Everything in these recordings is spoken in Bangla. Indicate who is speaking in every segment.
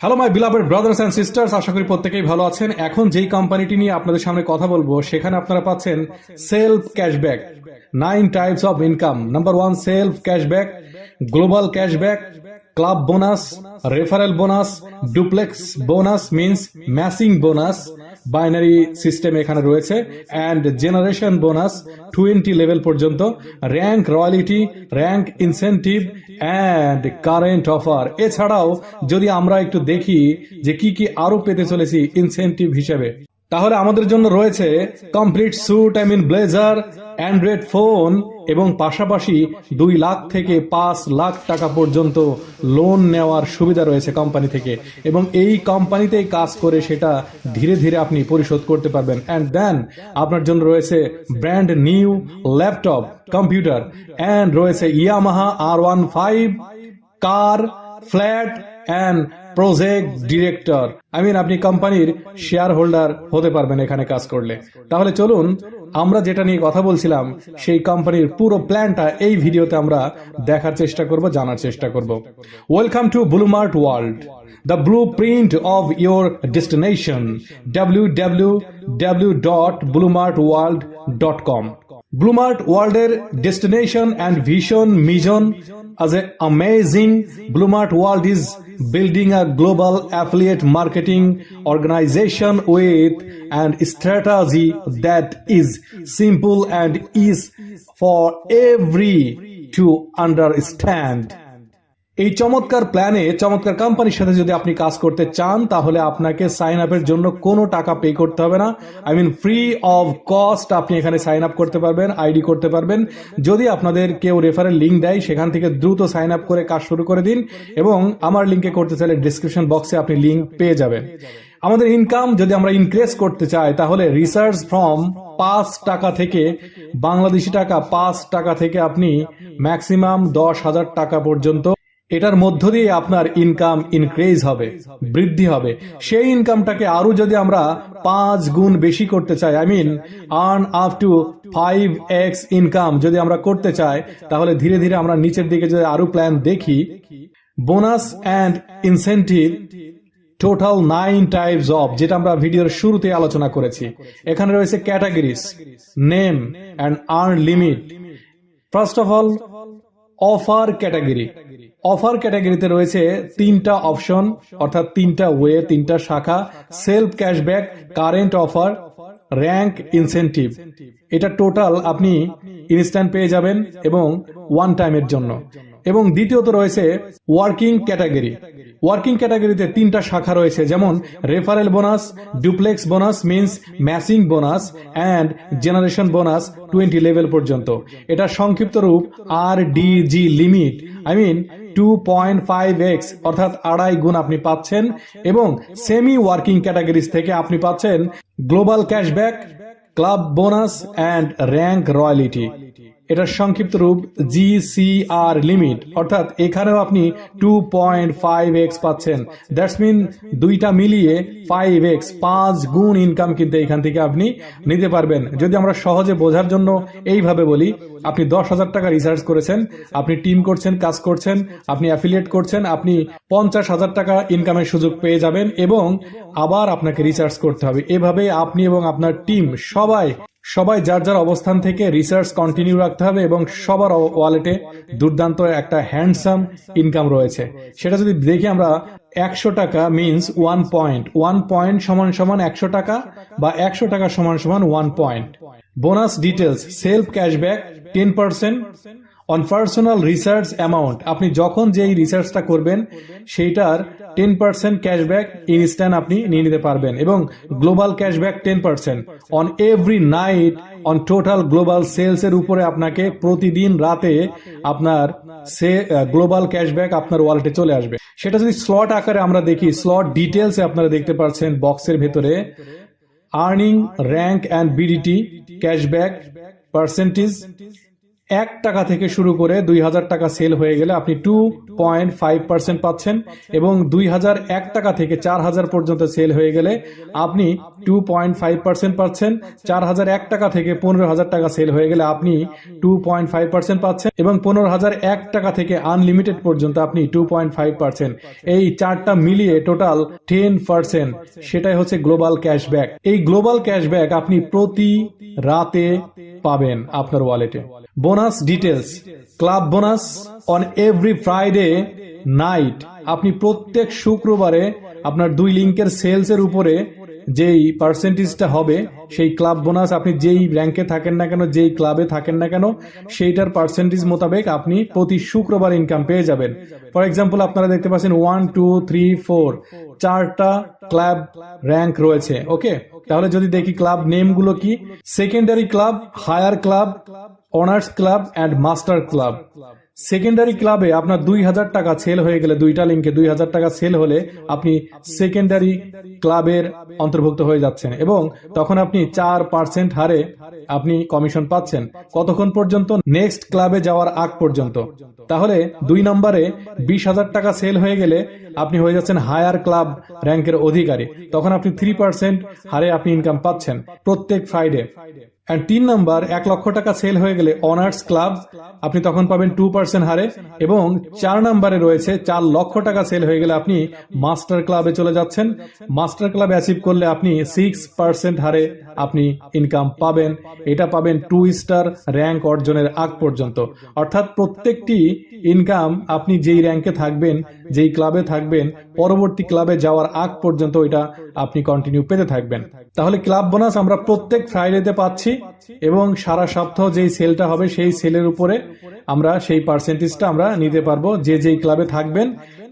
Speaker 1: Hello my beloved brothers and sisters, আশা করি প্রত্যেকেই ভালো আছেন। এখন যেই কোম্পানিটি নিয়ে আপনাদের সামনে কথা বলবো সেখানে আপনারা পাচ্ছেন self cashback, 9 types of income. Number 1 self cashback, global cashback, club bonus, referral bonus, duplex bonus means matching bonus, binary system এখানে রয়েছে, অ্যান্ড জেনারেশন বোনাস 20 লেভেল পর্যন্ত, rank royalty, rank incentive and current offer. এছাড়াও যদি আমরা একটু দেখি যে কি কি আরো পেতে চলেছি ইনসেন্টিভ হিসেবে, তাহলে আমাদের জন্য রয়েছে complete sweet, blazer, Android phone এবং পাশাপাশি 2 লাখ থেকে 5 লাখ টাকা পর্যন্ত লোন নেওয়ার সুবিধা রয়েছে কোম্পানি থেকে, এবং এই কোম্পানিতেই কাজ করে সেটা ধীরে ধীরে আপনি পরিশোধ করতে পারবেন। অ্যান্ড দেন আপনার জন্য রয়েছে brand new laptop, computer, and রয়েছে Yamaha R15 car, flat and project director. আপনি কোম্পানির শেয়ার হোল্ডার হতে পারবেন এখানে কাজ করলে। তাহলে চলুন আমরা যেটা নিয়ে কথা বলছিলাম সেই কোম্পানির পুরো প্ল্যানটা এই ভিডিওতে আমরা দেখার চেষ্টা করব, জানার চেষ্টা করব। Welcome to Bluemart world, the blueprint of your destination, www.bluemartworld.com। Bluemart ওয়ার্ল্ডের destination and vision mission as an amazing. Bluemart World is building a global affiliate marketing organization with an strategy that is simple and is for every to understand. এই চমৎকার প্ল্যানে, চমৎকার কোম্পানির সাথে যদি আপনি কাজ করতে চান তাহলে আপনাকে সাইন আপের জন্য কোনো টাকা পে করতে হবে না। ফ্রি অফ কস্ট আপনি এখানে সাইন আপ করতে পারবেন, আইডি করতে পারবেন। যদি আপনাদের কেউ রেফারেল লিঙ্ক দেয় সেখান থেকে দ্রুত সাইন আপ করে কাজ শুরু করে দিন, এবং আমার লিঙ্কে করতে চাইলে ডিসক্রিপশন বক্সে আপনি লিঙ্ক পেয়ে যাবেন। আমাদের ইনকাম যদি আমরা ইনক্রিজ করতে চাই তাহলে রিসার্চ ফ্রম 5 টাকা থেকে, বাংলাদেশি টাকা 5 টাকা থেকে আপনি ম্যাক্সিমাম 10,000 টাকা পর্যন্ত, এটার মধ্য দিয়ে আপনার ইনকাম ইনক্রিজ হবে, বৃদ্ধি হবে। সেই ইনকামটাকে আরো যদি আমরা 5 গুণ বেশি করতে চাই, earn up to 5x income যদি আমরা করতে চাই, তাহলে ধীরে ধীরে আমরা নিচের দিকে যদি আরো প্ল্যান দেখি, bonus and incentive total 9 types of, যেটা আমরা ভিডিওর শুরুতে আলোচনা করেছি। এখানে রয়েছে categories, name and earn limit. First of all offer category. Offer ক্যাটাগরিতে রয়েছে 3টা অপশন, অর্থাৎ 3টা ওয়ে, 3টা শাখা। Self cashback, current offer, rank incentive. এটা টোটাল আপনি ইনস্ট্যান্ট পেয়ে যাবেন এবং 1 টাইমের জন্য। এবং দ্বিতীয়ত রয়েছে ওয়ার্কিং ক্যাটাগরি। ওয়ার্কিং ক্যাটাগরিতে 3টা শাখা রয়েছে, যেমন referral bonus, duplex bonus means matching bonus, and generation bonus 20 level পর্যন্ত। এটা সংক্ষিপ্ত রূপ RDG লিমিট, 2.5x অর্থাৎ 2.5 গুণ আপনি পাচ্ছেন। এবং সেমি ওয়ার্কিং ক্যাটাগরিজ থেকে আপনি পাচ্ছেন global cashback, club bonus and rank royalty. এটার সংক্ষিপ্ত রূপ GCR লিমিট, অর্থাৎ এখানেও আপনি 2.5x পাচ্ছেন। দ্যাটস মিন দুইটা মিলিয়ে 5x, 5 গুণ ইনকাম কিন্তু এখান থেকে আপনি নিতে পারবেন। যদি আমরা সহজে বোঝার জন্য এইভাবে বলি, আপনি 10,000 টাকা রিসার্চ করেছেন, আপনি টিম করছেন, কাজ করছেন, আপনি অ্যাফিলিয়েট করছেন, আপনি 50,000 টাকা ইনকামের সুযোগ পেয়ে যাবেন, এবং আবার আপনাকে রিসার্চ করতে হবে। এভাবে আপনি এবং আপনার টিম সবাই যার যার অবস্থান থেকে রিসার্চ কন্টিনিউ রাখতে হবে, এবং সবার ওয়ালেটে দুর্দান্ত একটা হ্যান্ডসাম ইনকাম রয়েছে। সেটা যদি দেখি আমরা, 100 টাকা মিন্স 1 পয়েন্ট, 1 পয়েন্ট সমান সমান 100 টাকা, বা 100 টাকা সমান সমান 1 point. Bonus details, self cashback 10% on personal research amount. আপনি যখন যেই রিসার্চটা করবেন সেইটার 10% ক্যাশব্যাক ইনস্ট্যান্ট আপনি নিয়ে নিতে পারবেন, এবং global cashback 10% on every night on total global sales এর উপরে আপনাকে প্রতিদিন রাতে আপনার গ্লোবাল ক্যাশব্যাক আপনার ওয়ালেটে চলে আসবে। সেটা যদি স্লট আকারে আমরা দেখি, স্লট ডিটেলসে আপনারা দেখতে পাচ্ছেন বক্সের ভেতরে earning, rank and BDT, cashback, percentage, টাকা থেকে শুরু করে 2000 টাকা সেল হয়ে গেলে আপনি 2.5% পাচ্ছেন, এবং 2001 টাকা থেকে 4000 পর্যন্ত সেল হয়ে গেলে আপনি 2.5% পাচ্ছেন। 4001 টাকা থেকে 15000 টাকা সেল হয়ে গেলে আপনি 2.5% পাচ্ছেন, এবং 15001 টাকা থেকে আনলিমিটেড পর্যন্ত আপনি 2.5%। এই চারটা মিলিয়ে টোটাল 10%, সেটাই হচ্ছে গ্লোবাল ক্যাশব্যাক। এই গ্লোবাল ক্যাশব্যাক আপনি প্রতি রাতে পাবেন আপনার ওয়ালেটে। Bonus details: club bonus on every Friday night. আপনি প্রত্যেক শুক্রবারে আপনার 2 লিঙ্কের সেলস এর উপরে যেই পার্সেন্টেজটা হবে, সেই ক্লাব বোনাস আপনি যেই র্যাঙ্কে থাকেন না কেন, যেই ক্লাবে থাকেন না কেন, সেইটার পার্সেন্টেজ মোতাবেক আপনি প্রতি শুক্রবার ইনকাম পেয়ে যাবেন। ফর এক্সাম্পল, আপনারা দেখতে পাচ্ছেন 1, 2, 3, 4 4টা ক্লাব র্যাঙ্ক রয়েছে। ওকে, তাহলে যদি দেখি ক্লাব নেম গুলো কি: secondary club, higher club, honours club and master club. সেকেন্ডারি ক্লাবে আপনার 2000 টাকা সেল হয়ে গেলে, 2টা লিঙ্কে 2000 টাকা সেল হলে আপনি সেকেন্ডারি ক্লাবের অন্তর্ভুক্ত হয়ে যাচ্ছেন, এবং তখন আপনি 4% হারে আপনি কমিশন পাচ্ছেন। কতক্ষণ পর্যন্ত? নেক্সট ক্লাবে যাওয়ার আগ পর্যন্ত। তাহলে 2 নম্বরে 20,000 টাকা সেল হয়ে গেলে আপনি হয়ে যাচ্ছেন হায়ার ক্লাব র্যাঙ্কের অধিকারী, তখন আপনি 3% হারে আপনি ইনকাম পাচ্ছেন প্রত্যেক ফ্রাইডে। আর 3 নাম্বার 1 লক্ষ টাকা সেল হয়ে গেলে অনার্স ক্লাব, আপনি তখন পাবেন 2% হারে, এবং 4 নম্বরে রয়েছে 4 লক্ষ টাকা সেল হয়ে গেলে আপনি মাস্টার ক্লাবে চলে যাচ্ছেন। মাস্টার ক্লাব অ্যাচিভ করলে আপনি 6% হারে আপনি ইনকাম পাবেন। এটা পাবেন 2 স্টার র্যাঙ্ক অর্জনের আগ পর্যন্ত। অর্থাৎ প্রত্যেকটি ইনকাম আপনি যেই র্যাঙ্কে থাকবেন, যেই ক্লাবে থাকবেন, পরবর্তী ক্লাবে যাওয়ার আগ পর্যন্ত এটা আপনি কন্টিনিউ পেতে থাকবেন। তাহলে ক্লাব বোনাস আমরা প্রত্যেক ফ্রাইডেতে পাচ্ছি, এবং সারা সপ্তাহ যেই সেলটা হবে সেই সেলের উপরে আমরা সেই পার্সেন্টেজটা আমরা নিতে পারবো। যেই ক্লাবে থাকবেন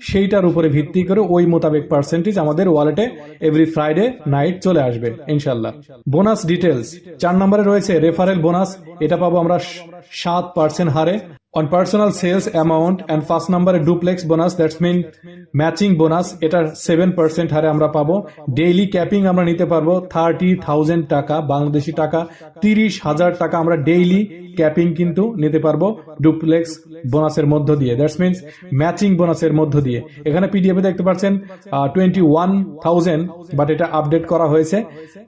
Speaker 1: সেইটার উপরে ভিত্তি করে ওই মোতাবেক পার্সেন্টেজ আমাদের ওয়ালেটে এভরি ফ্রাইডে নাইট চলে আসবে ইনশাল্লাহ। বোনাস ডিটেলস: 4 নম্বরে রয়েছে রেফারেল বোনাস, এটা পাবো আমরা 7% হারে on personal sales amount, and 1st number duplex bonus, that's mean matching bonus, এটা 7% হারে আমরা পাবো। ডেইলি ক্যাপিং আমরা নিতে পারবো 30,000 টাকা, বাংলাদেশি টাকা 30,000 টাকা আমরা ডেইলি ক্যাপিং কিন্তু নিতে পারবো ডুপ্লেক্স বোনাসের মধ্য দিয়ে, দ্যাটস মিনস ম্যাচিং বোনাসের মধ্য দিয়ে। এখানে পিডিএফ এ দেখতে পাচ্ছেন 21,000, বাট এটা আপডেট করা হয়েছে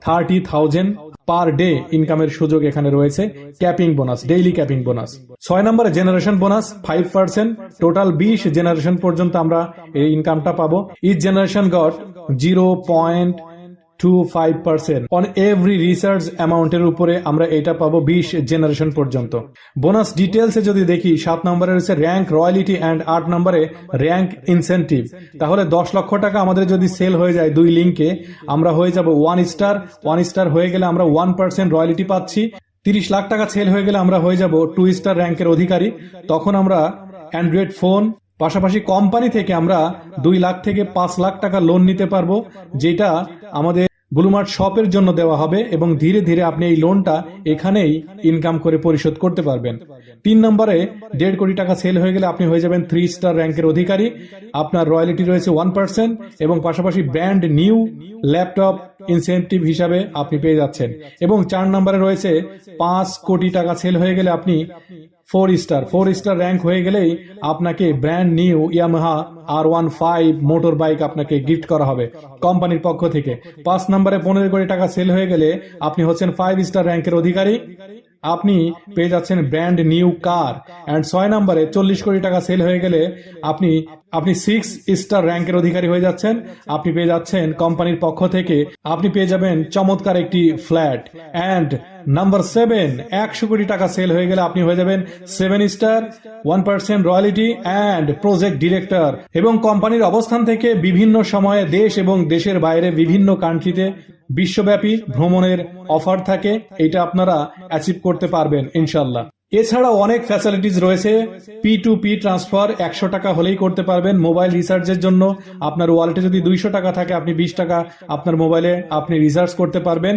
Speaker 1: 30,000 পার ডে ইনকামের সুযোগ এখানে রয়েছে capping bonus, daily capping bonus. 6 নম্বরে জেনারেশন বোনাস 5%, টোটাল 20 জেনারেশন পর্যন্ত আমরা এই ইনকামটা পাবো। Each generation got 0.25% on every research অ্যামাউন্টের উপরে আমরা এটা পাবো 20 জেনারেশন পর্যন্ত। বোনাস ডিটেলসে যদি দেখি, 7 নম্বরে রয়েছে র্যাঙ্ক রয়্যালিটি অ্যান্ড 8 নম্বরে র্যাঙ্ক ইনসেন্টিভ। তাহলে 10 লক্ষ টাকা আমাদের যদি সেল হয়ে যায় 2 লিঙ্কে, আমরা হয়ে যাব 1 স্টার। 1 স্টার হয়ে গেলে আমরা 1% রয়্যালিটি পাচ্ছি। 30 লাখ টাকা সেল হয়ে গেলে আমরা হয়ে যাব 2 স্টার র্যাঙ্কের অধিকারী। তখন আমরা অ্যান্ড্রয়েড ফোন, পাশাপাশি কোম্পানি থেকে আমরা 2 লাখ থেকে 5 লাখ টাকা লোন নিতে পারবো, যেটা আমাদের ব্লুমার্ট শপের জন্য দেওয়া হবে, এবং ধীরে ধীরে আপনি এই লোনটা এখানেই ইনকাম করে পরিশোধ করতে পারবেন। 3 নম্বরে 1.5 কোটি টাকা সেল হয়ে গেলে আপনি হয়ে যাবেন 3 স্টার র্যাঙ্কের অধিকারী। আপনার রয়্যালিটি রয়েছে 1%, এবং পাশাপাশি ব্র্যান্ড নিউ ল্যাপটপ ইনসেন্টিভ হিসাবে আপনি পেয়ে যাচ্ছেন। এবং 4 নম্বরে রয়েছে 5 কোটি টাকা সেল হয়ে গেলে আপনি 4 স্টার র্যাঙ্ক হয়ে গেলেই আপনাকে brand new Yamaha R15 motor bike আপনাকে গিফট করা হবে কোম্পানির পক্ষ থেকে। 5 নম্বরে 15 কোটি টাকা সেল হয়ে গেলে আপনি হচ্ছেন 5 স্টার র্যাঙ্কের অধিকারী, আপনি পেয়ে যাচ্ছেন ব্র্যান্ড নিউ কার। এন্ড 6 নম্বরে 40 কোটি টাকা সেল হয়ে গেলে আপনি 6 স্টার র্যাঙ্কের অধিকারী হয়ে যাচ্ছেন। আপনি পেয়ে যাচ্ছেন কোম্পানির পক্ষ থেকে, আপনি পেয়ে যাবেন চমৎকার একটি ফ্ল্যাট। এন্ড নাম্বার 7, 100 কোটি টাকা সেল হয়ে গেলে আপনি হয়ে যাবেন 7 star, 1% royalty and project director. এবং কোম্পানির অবস্থান থেকে বিভিন্ন সময়ে দেশ এবং দেশের বাইরে বিভিন্ন কান্ট্রিতে বিশ্বব্যাপী ভ্রমণের অফার থাকে, এটা আপনারা অ্যাচিভ করতে পারবেন ইনশাল্লাহ। এছাড়াও অনেক ফ্যাসিলিটিস রয়েছে। P2P ট্রান্সফার 100 টাকা হলেই করতে পারবেন। মোবাইল রিচার্জের জন্য আপনার ওয়ালেটে যদি 200 টাকা থাকে, আপনি 20 টাকা আপনার মোবাইলে আপনি রিচার্জ করতে পারবেন।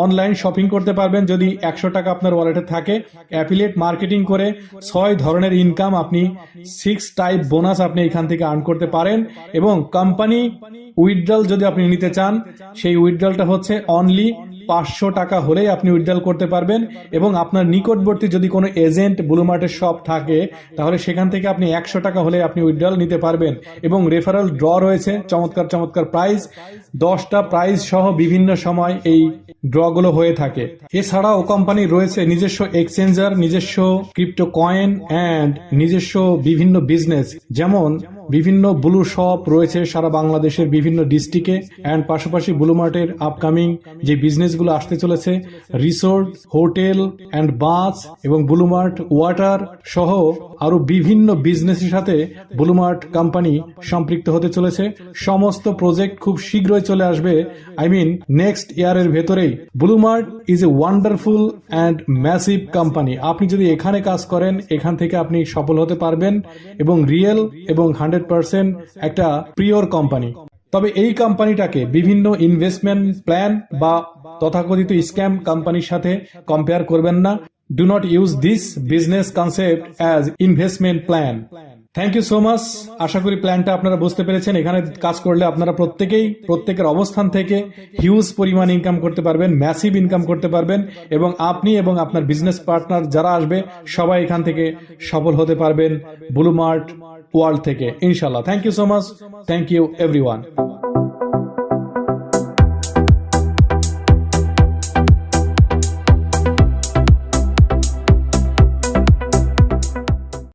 Speaker 1: অনলাইন শপিং করতে পারবেন যদি 100 টাকা আপনার ওয়ালেটে থাকে। অ্যাফিলিয়েট মার্কেটিং করে 6 ধরনের ইনকাম আপনি 6 টাইপ বোনাস আপনি এখান থেকে আর্ন করতে পারেন। এবং কোম্পানি উইথড্রল যদি আপনি নিতে চান, সেই উইথড্রলটা হচ্ছে অনলি 500 টাকা হলেই আপনি উইথড্রল করতে পারবেন এবং আপনার নিকটবর্তী যদি কোনো এজেন্ট ব্লু মার্টের শপ থাকে তাহলে সেখান থেকে আপনি 100 টাকা হলে আপনি উইথড্রল নিতে পারবেন এবং রেফারেল ড্র রয়েছে চমৎকার চমৎকার প্রাইজ 10টা প্রাইজ সহ বিভিন্ন সময় এই ড্রগুলো হয়ে থাকে। এছাড়াও কোম্পানির রয়েছে নিজস্ব এক্সচেঞ্জার, নিজস্ব ক্রিপ্টো কয়েন অ্যান্ড নিজস্ব বিভিন্ন বিজনেস, যেমন বিভিন্ন ব্লু শপ রয়েছে সারা বাংলাদেশের বিভিন্ন ডিস্ট্রিক্টে অ্যান্ড পাশাপাশি ব্লু মার্টের আপকামিং যে বিজনেসগুলো আসতে চলেছে রিসোর্ট, হোটেল অ্যান্ড বাস এবং ব্লু মার্ট ওয়াটার সহ আরো বিভিন্ন বিজনেসের সাথে ব্লু মার্ট কোম্পানি সম্পৃক্ত হতে চলেছে। সমস্ত প্রজেক্ট খুব শীঘ্রই চলে আসবে, নেক্সট ইয়ারের ভেতরেই। Blue mart is a wonderful and massive company. আপনি যদি এখানে কাজ করেন এখান থেকে আপনি সফল হতে পারবেন এবং রিয়েল এবং 100% একটা প্রিয়র কোম্পানি। তবে এই কোম্পানিটাকে বিভিন্ন ইনভেস্টমেন্ট প্ল্যান বা তথাকথিত স্ক্যাম কোম্পানির সাথে কম্পেয়ার করবেন না। Do not use this business concept as investment plan. Thank you so much. আশা করি প্ল্যানটা আপনারা বুঝতে পেরেছেন। এখানে কাজ করলে আপনারা প্রত্যেকের অবস্থান থেকে হিউজ পরিমাণ ইনকাম করতে পারবেন, ম্যাসিভ ইনকাম করতে পারবেন এবং আপনি এবং আপনার বিজনেস পার্টনার যারা আসবে সবাই এখান থেকে সফল হতে পারবেন ব্লু মার্ট ওয়ার্ল্ড থেকে ইনশাল্লাহ। Thank you so much. Thank you everyone.